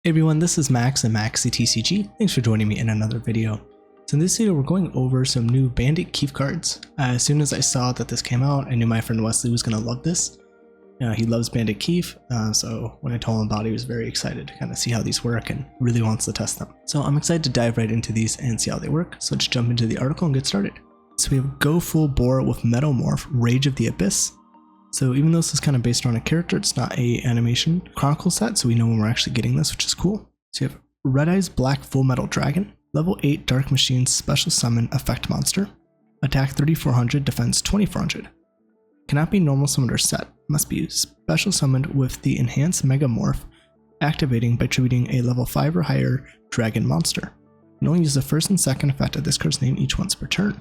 Hey everyone, this is Max and MaxCTCG. Thanks for joining me in another video. So in this video, we're going over some new Bandit Keef cards. As soon as I saw that this came out, I knew my friend Wesley was going to love this. He loves Bandit Keef, so when I told him about it, he was very excited to kind of see how these work and really wants to test them. So I'm excited to dive right into these and see how they work. So let's jump into the article and get started. So we have Go Full Bore with Metalmorph, Rage of the Abyss. So even though this is kind of based on a character, it's not a animation chronicle set, so we know when we're actually getting this, which is cool. So you have Red Eyes Black Fullmetal Dragon, level 8 Dark Machine Special Summon Effect Monster, attack 3400, defense 2400. Cannot be normal summoned or set, must be special summoned with the enhanced Metamorph, activating by attributing a level 5 or higher dragon monster. You can only use the first and second effect of this card's name each once per turn.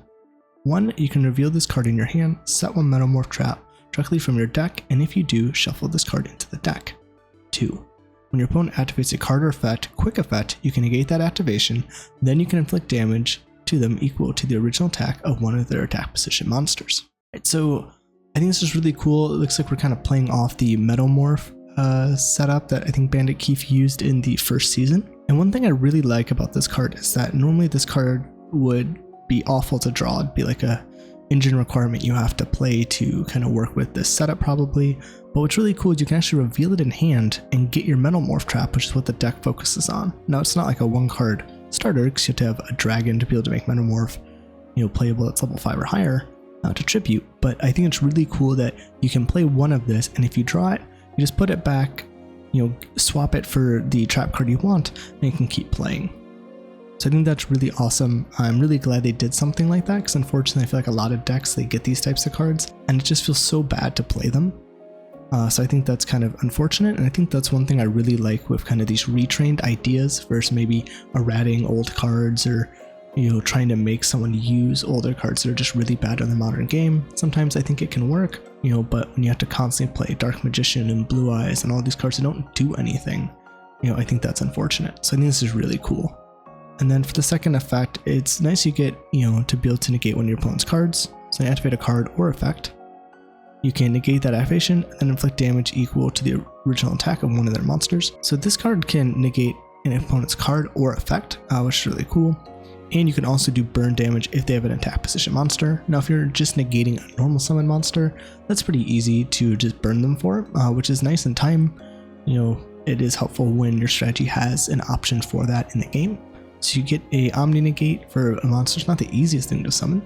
1. You can reveal this card in your hand, set one Metamorph trap directly from your deck, and if you do, shuffle this card into the deck. 2. When your opponent activates a card or effect, quick effect, you can negate that activation, then you can inflict damage to them equal to the original attack of one of their attack position monsters. Right, so I think this is really cool. It looks like we're kind of playing off the Metalmorph setup that I think Bandit Keef used in the first season. And one thing I really like about this card is that normally this card would be awful to draw. It'd be like a engine requirement you have to play to kind of work with this setup probably, but what's really cool is you can actually reveal it in hand and get your Metalmorph trap, which is what the deck focuses on. Now it's not like a one card starter because you have to have a dragon to be able to make Metalmorph, playable that's level 5 or higher to tribute, but I think it's really cool that you can play one of this, and if you draw it, you just put it back, swap it for the trap card you want, and you can keep playing. So I think that's really awesome. I'm really glad they did something like that because unfortunately I feel like a lot of decks, they get these types of cards and it just feels so bad to play them. So I think that's kind of unfortunate, and I think that's one thing I really like with kind of these retrained ideas versus maybe errating old cards or trying to make someone use older cards that are just really bad in the modern game. Sometimes I think it can work, but when you have to constantly play Dark Magician and Blue Eyes and all these cards that don't do anything, I think that's unfortunate. So I think this is really cool. And then for the second effect, it's nice you get, to be able to negate one of your opponent's cards. So you activate a card or effect. You can negate that activation and inflict damage equal to the original attack of one of their monsters. So this card can negate an opponent's card or effect, which is really cool. And you can also do burn damage if they have an attack position monster. Now if you're just negating a normal summon monster, that's pretty easy to just burn them for, which is nice in time. It is helpful when your strategy has an option for that in the game. So you get a Omni Negate for a monster. It's not the easiest thing to summon,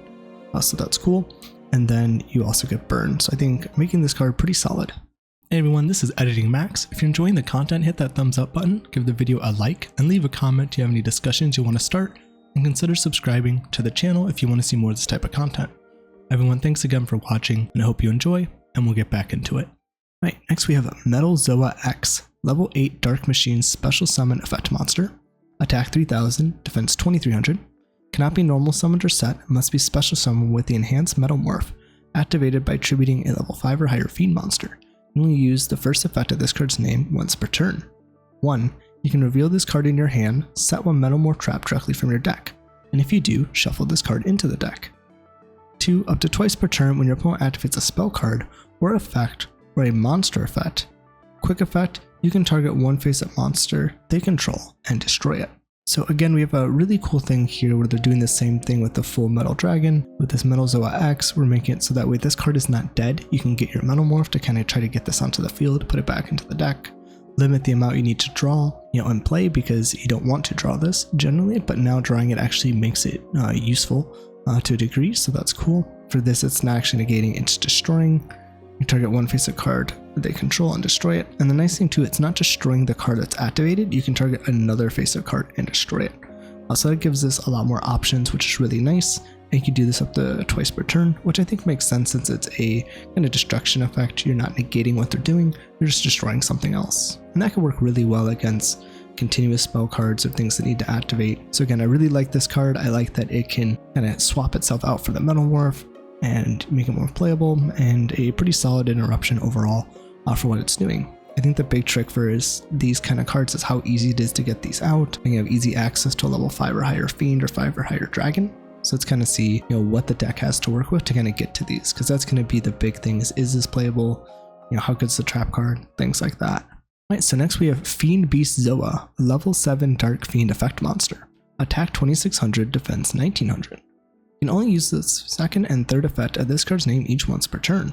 so that's cool. And then you also get Burn. So I think making this card pretty solid. Hey everyone, this is Editing Max. If you're enjoying the content, hit that thumbs up button, give the video a like, and leave a comment if you have any discussions you want to start, and consider subscribing to the channel if you want to see more of this type of content. Everyone, thanks again for watching, and I hope you enjoy, and we'll get back into it. Right, next we have Metalzoa X, level 8 Dark Machine Special Summon Effect Monster. Attack 3000, defense 2300, cannot be normal summoned or set, must be special summoned with the enhanced Metalmorph, activated by attributing a level 5 or higher Fiend monster. You only use the first effect of this card's name once per turn. 1. You can reveal this card in your hand, set one Metalmorph trap directly from your deck, and if you do, shuffle this card into the deck. 2. Up to twice per turn when your opponent activates a spell card or effect or a monster effect. Quick effect, you can target one face-up monster they control and destroy it. So again, we have a really cool thing here where they're doing the same thing with the Fullmetal Dragon. With this Metalzoa X, we're making it so that way this card is not dead. You can get your Metalmorph to kind of try to get this onto the field, put it back into the deck, limit the amount you need to draw, and play because you don't want to draw this generally, but now drawing it actually makes it useful to a degree, so that's cool. For this, it's not actually negating, it's destroying. You target one face-up card that they control and destroy it. And the nice thing too, it's not destroying the card that's activated, you can target another face-up card and destroy it. So that gives us a lot more options, which is really nice. And you can do this up to twice per turn, which I think makes sense since it's a kind of destruction effect. You're not negating what they're doing, you're just destroying something else. And that can work really well against continuous spell cards or things that need to activate. So again, I really like this card. I like that it can kind of swap itself out for the Metalmorph and make it more playable, and a pretty solid interruption overall for what it's doing. I think the big trick for these kind of cards is how easy it is to get these out, and you have easy access to a level 5 or higher Fiend or 5 or higher Dragon. So let's kind of see what the deck has to work with to kind of get to these, because that's going to be the big thing is this playable, how good's the trap card, things like that. Alright, so next we have Fiend Beast Zoa, a level 7 Dark Fiend effect monster. Attack 2600, defense 1900. You can only use the second and third effect of this card's name each once per turn.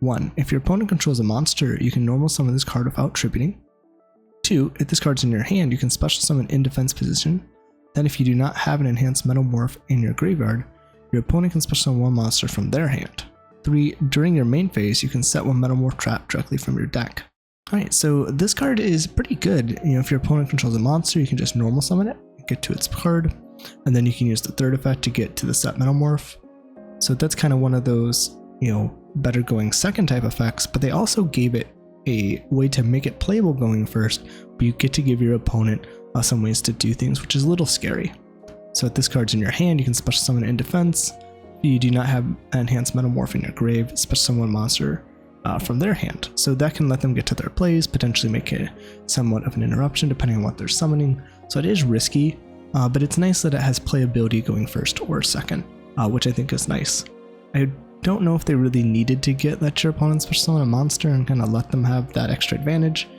1. If your opponent controls a monster, you can normal summon this card without tributing. 2. If this card's in your hand, you can special summon in defense position. Then if you do not have an enhanced Metalmorph in your graveyard, your opponent can special summon one monster from their hand. 3. During your main phase, you can set one Metalmorph trap directly from your deck. Alright, so this card is pretty good. If your opponent controls a monster, you can just normal summon it, get to its card, and then you can use the third effect to get to the set Metalmorph. So that's kind of one of those, better going second type effects, but they also gave it a way to make it playable going first, but you get to give your opponent some ways to do things, which is a little scary. So if this card's in your hand, you can special summon it in defense. If you do not have an enhanced Metalmorph in your grave, special summon one monster from their hand. So that can let them get to their plays, potentially make it somewhat of an interruption depending on what they're summoning. So it is risky, but it's nice that it has playability going first or second, which I think is nice. I don't know if they really needed to let your opponent special summon a monster and kind of let them have that extra advantage.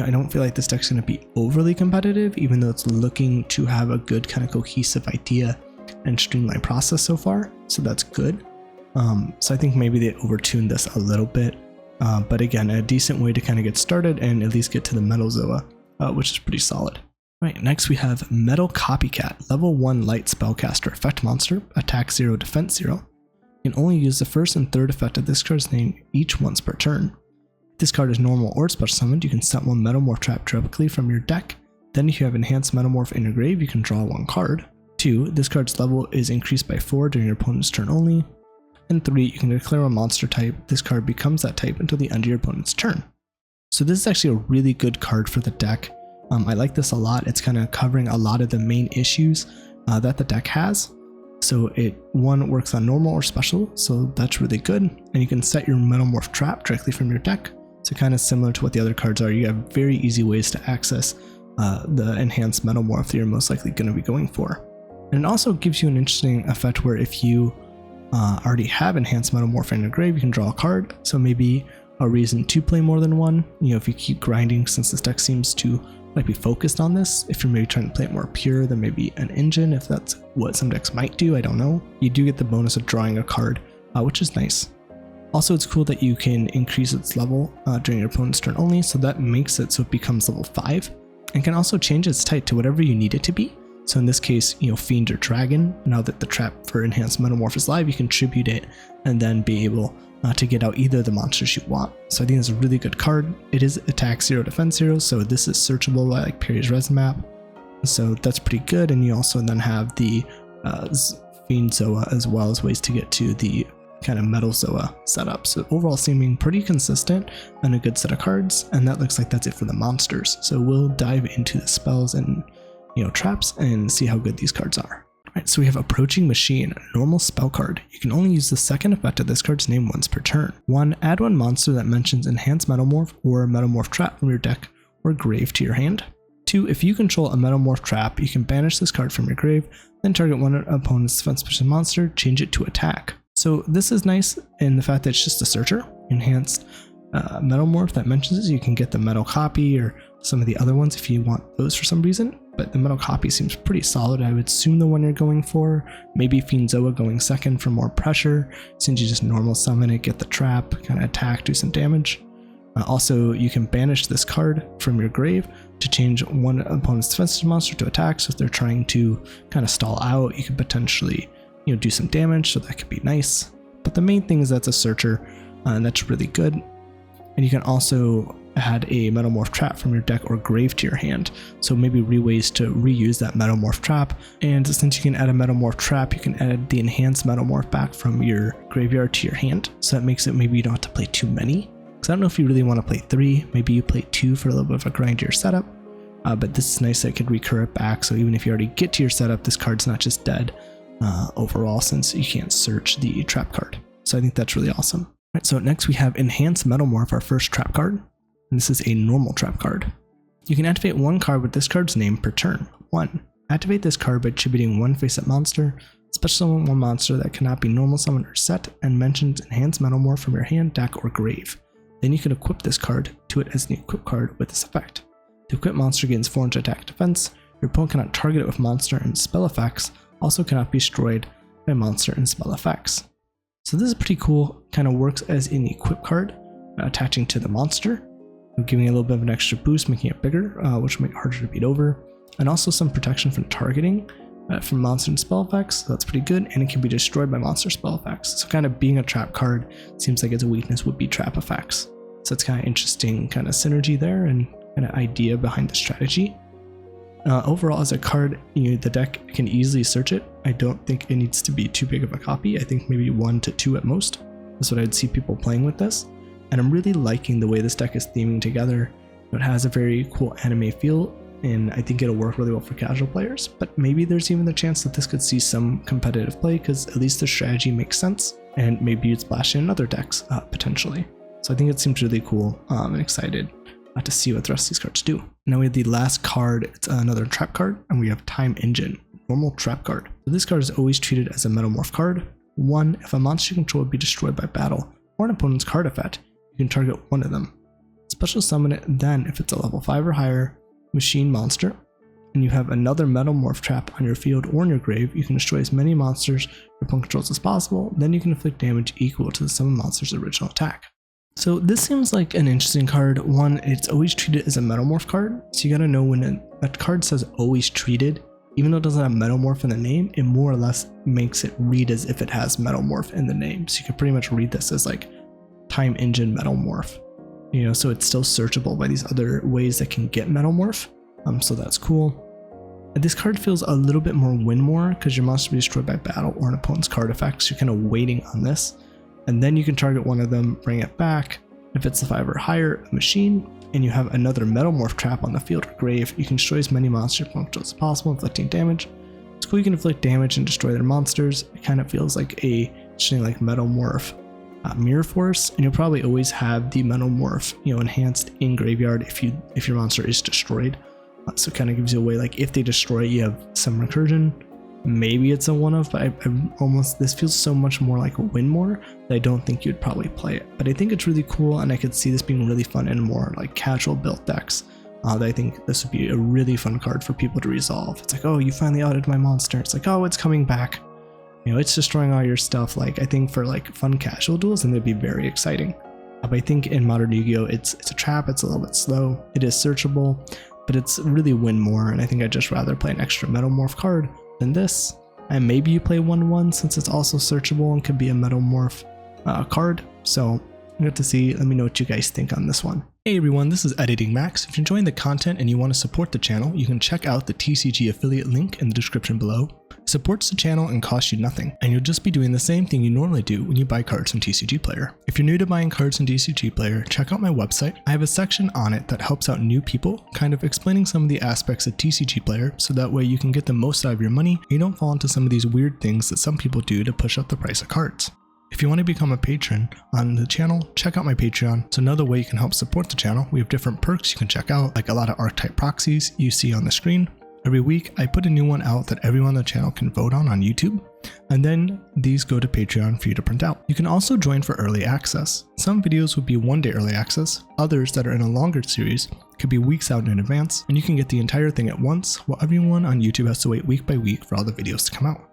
I don't feel like this deck's going to be overly competitive, even though it's looking to have a good kind of cohesive idea and streamlined process so far. So that's good. So I think maybe they overtuned this a little bit. But again, a decent way to kind of get started and at least get to the Metalzoa, which is pretty solid. Right, next we have Metal Copycat, level 1 light spellcaster effect monster, attack 0, defense 0. You can only use the first and third effect of this card's name each once per turn. If this card is normal or special summoned, you can set one Metalmorph trap directly from your deck. Then if you have enhanced Metalmorph in your grave, you can draw one card. 2. This card's level is increased by 4 during your opponent's turn only. And 3. You can declare a monster type. This card becomes that type until the end of your opponent's turn. So this is actually a really good card for the deck. I like this a lot. It's kind of covering a lot of the main issues that the deck has. So it works on normal or special, so that's really good. And you can set your Metalmorph trap directly from your deck. So kind of similar to what the other cards are. You have very easy ways to access the enhanced Metalmorph that you're most likely going to be going for. And it also gives you an interesting effect where if you already have enhanced Metalmorph in your grave, you can draw a card. So maybe a reason to play more than one. If you keep grinding, since this deck seems to be focused on this. If you're maybe trying to play it more pure than maybe an engine, if that's what some decks might do, I don't know. You do get the bonus of drawing a card, which is nice. Also, it's cool that you can increase its level during your opponent's turn only, so that makes it so it becomes level 5, and can also change its type to whatever you need it to be. So in this case, Fiend or Dragon. Now that the trap for enhanced Metalmorph is live, you can tribute it and then be able to get out either of the monsters you want. So I think it's a really good card. It is attack 0, defense 0, so this is searchable by Perry's Resin Map. So that's pretty good, and you also then have the Fiend Zoa as well as ways to get to the kind of Metalzoa setup. So overall seeming pretty consistent and a good set of cards, and that looks like that's it for the monsters. So we'll dive into the spells and traps and see how good these cards are. Alright, so we have Approaching Machine, a normal spell card. You can only use the second effect of this card's name once per turn. 1. Add one monster that mentions Enhanced Metalmorph or Metalmorph Trap from your deck or grave to your hand. 2. If you control a Metalmorph Trap, you can banish this card from your grave, then target one opponent's defense position monster, change it to attack. So this is nice in the fact that it's just a searcher. Enhanced Metalmorph that mentions it, you can get the Metal Copy or some of the other ones if you want those for some reason. But the Metal Copy seems pretty solid. I would assume the one you're going for. Maybe Fiend Zoa going second for more pressure, since you just normal summon it, get the trap, kind of attack, do some damage. Also, you can banish this card from your grave to change one opponent's defensive monster to attack. So if they're trying to kind of stall out, you could potentially do some damage, so that could be nice. But the main thing is that's a searcher, and that's really good. And you can also add a Metalmorph Trap from your deck or grave to your hand. So maybe ways to reuse that Metalmorph Trap. And since you can add a Metalmorph Trap, you can add the enhanced Metalmorph back from your graveyard to your hand. So that makes it maybe you don't have to play too many. Because I don't know if you really want to play 3. Maybe you play 2 for a little bit of a grindier setup. But this is nice that it could recur it back. So even if you already get to your setup, this card's not just dead overall, since you can't search the trap card. So I think that's really awesome. All right, so next we have Enhanced Metalmorph, our first trap card. And this is a normal trap card. You can activate one card with this card's name per turn. 1. Activate this card by attributing one face-up monster, special summon one monster that cannot be normal summoned or set, and mentions Enhanced Metalmorph from your hand, deck, or grave. Then you can equip this card to it as an equip card with this effect. The equipped monster gains 400 attack defense. Your opponent cannot target it with monster and spell effects, also cannot be destroyed by monster and spell effects. So this is pretty cool, kind of works as an equip card, attaching to the monster, giving it a little bit of an extra boost, making it bigger, which will make it harder to beat over, and also some protection from targeting from monster and spell effects, so that's pretty good, and it can be destroyed by monster spell effects. So kind of being a trap card, seems like its weakness would be trap effects. So it's kind of interesting kind of synergy there and kind of idea behind the strategy. Overall, as a card, the deck can easily search it. I don't think it needs to be too big of a copy. I think maybe 1 to 2 at most. That's what I'd see people playing with this. And I'm really liking the way this deck is theming together. It has a very cool anime feel, and I think it'll work really well for casual players. But maybe there's even the chance that this could see some competitive play, because at least the strategy makes sense, and maybe you'd splash in other decks potentially. So I think it seems really cool. I'm excited to see what the rest of these cards do. Now we have the last card. It's another trap card, and we have Time Engine, normal trap card. So this card is always treated as a Metalmorph card. 1, if a monster you control would be destroyed by battle or an opponent's card effect, you can target one of them. Special summon it then if it's a level 5 or higher machine monster, and you have another Metalmorph trap on your field or in your grave, you can destroy as many monsters your opponent controls as possible, then you can inflict damage equal to the sum of monster's original attack. So this seems like an interesting card. 1, it's always treated as a Metalmorph card, so you gotta know when a card says always treated, even though it doesn't have Metalmorph in the name, it more or less makes it read as if it has Metalmorph in the name. So you can pretty much read this as like Time Engine Metalmorph, so it's still searchable by these other ways that can get Metalmorph. So that's cool. And this card feels a little bit more win more because your monster will be destroyed by battle or an opponent's card effects. You're kind of waiting on this. And then you can target one of them, bring it back. If it's a 5 or higher, a machine, and you have another Metalmorph trap on the field or grave, you can destroy as many monster controls as possible, inflicting damage. It's cool you can inflict damage and destroy their monsters. It kind of feels like a Metalmorph Mirror Force, and you'll probably always have the Metalmorph enhanced in graveyard if your monster is destroyed. So it kind of gives you a way, like if they destroy it, you have some recursion. Maybe it's a one-off, but this feels so much more like a win more that I don't think you'd probably play it. But I think it's really cool, and I could see this being really fun in more like casual built decks. That I think this would be a really fun card for people to resolve. It's like, oh, you finally outed my monster. It's like, oh, it's coming back. It's destroying all your stuff. Like I think for like fun casual duels, and they'd be very exciting. But I think in modern Yu-Gi-Oh, it's a trap. It's a little bit slow. It is searchable, but it's really win more. And I think I'd just rather play an extra Metalmorph card than this. And maybe you play 1/1 since it's also searchable and could be a Metalmorph card. So we have to see. Let me know what you guys think on this one. Hey everyone, this is Editing Max. If you're enjoying the content and you want to support the channel, you can check out the TCG affiliate link in the description below. It supports the channel and costs you nothing, and you'll just be doing the same thing you normally do when you buy cards from TCG Player. If you're new to buying cards from TCG Player, check out my website. I have a section on it that helps out new people, kind of explaining some of the aspects of TCG Player, so that way you can get the most out of your money and you don't fall into some of these weird things that some people do to push up the price of cards. If you want to become a patron on the channel, check out my Patreon. It's another way you can help support the channel. We have different perks you can check out, like a lot of archetype proxies you see on the screen. Every week, I put a new one out that everyone on the channel can vote on YouTube, and then these go to Patreon for you to print out. You can also join for early access. Some videos would be 1 day early access, others that are in a longer series could be weeks out in advance, and you can get the entire thing at once, while everyone on YouTube has to wait week by week for all the videos to come out.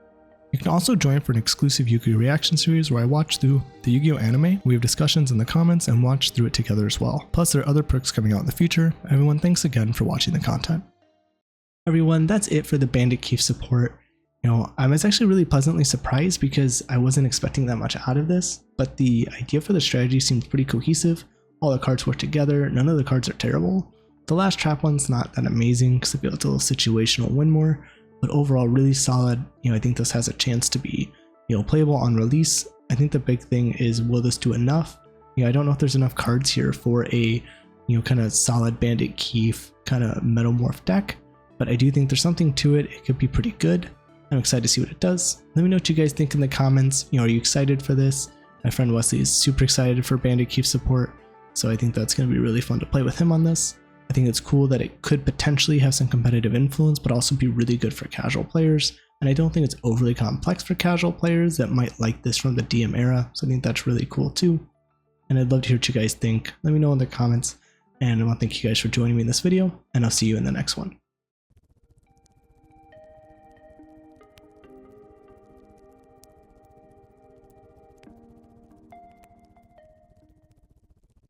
You can also join for an exclusive Yu-Gi-Oh! Reaction series where I watch through the Yu-Gi-Oh! Anime. We have discussions in the comments and watch through it together as well. Plus there are other perks coming out in the future. Everyone, thanks again for watching the content. Everyone, that's it for the Bandit Keef support. I was actually really pleasantly surprised because I wasn't expecting that much out of this, but the idea for the strategy seems pretty cohesive. All the cards work together, none of the cards are terrible. The last trap one's not that amazing because I feel it's a little situational win more, but overall really solid. I think this has a chance to be, playable on release. I think the big thing is, will this do enough? I don't know if there's enough cards here for a, kind of solid Bandit Keef kind of Metalmorph deck, but I do think there's something to it. It could be pretty good. I'm excited to see what it does. Let me know what you guys think in the comments. Are you excited for this? My friend Wesley is super excited for Bandit Keef support, so I think that's going to be really fun to play with him on this. I think it's cool that it could potentially have some competitive influence, but also be really good for casual players. And I don't think it's overly complex for casual players that might like this from the DM era, so I think that's really cool too. and I'd love to hear what you guys think. Let me know in the comments, and I want to thank you guys for joining me in this video, and I'll see you in the next one.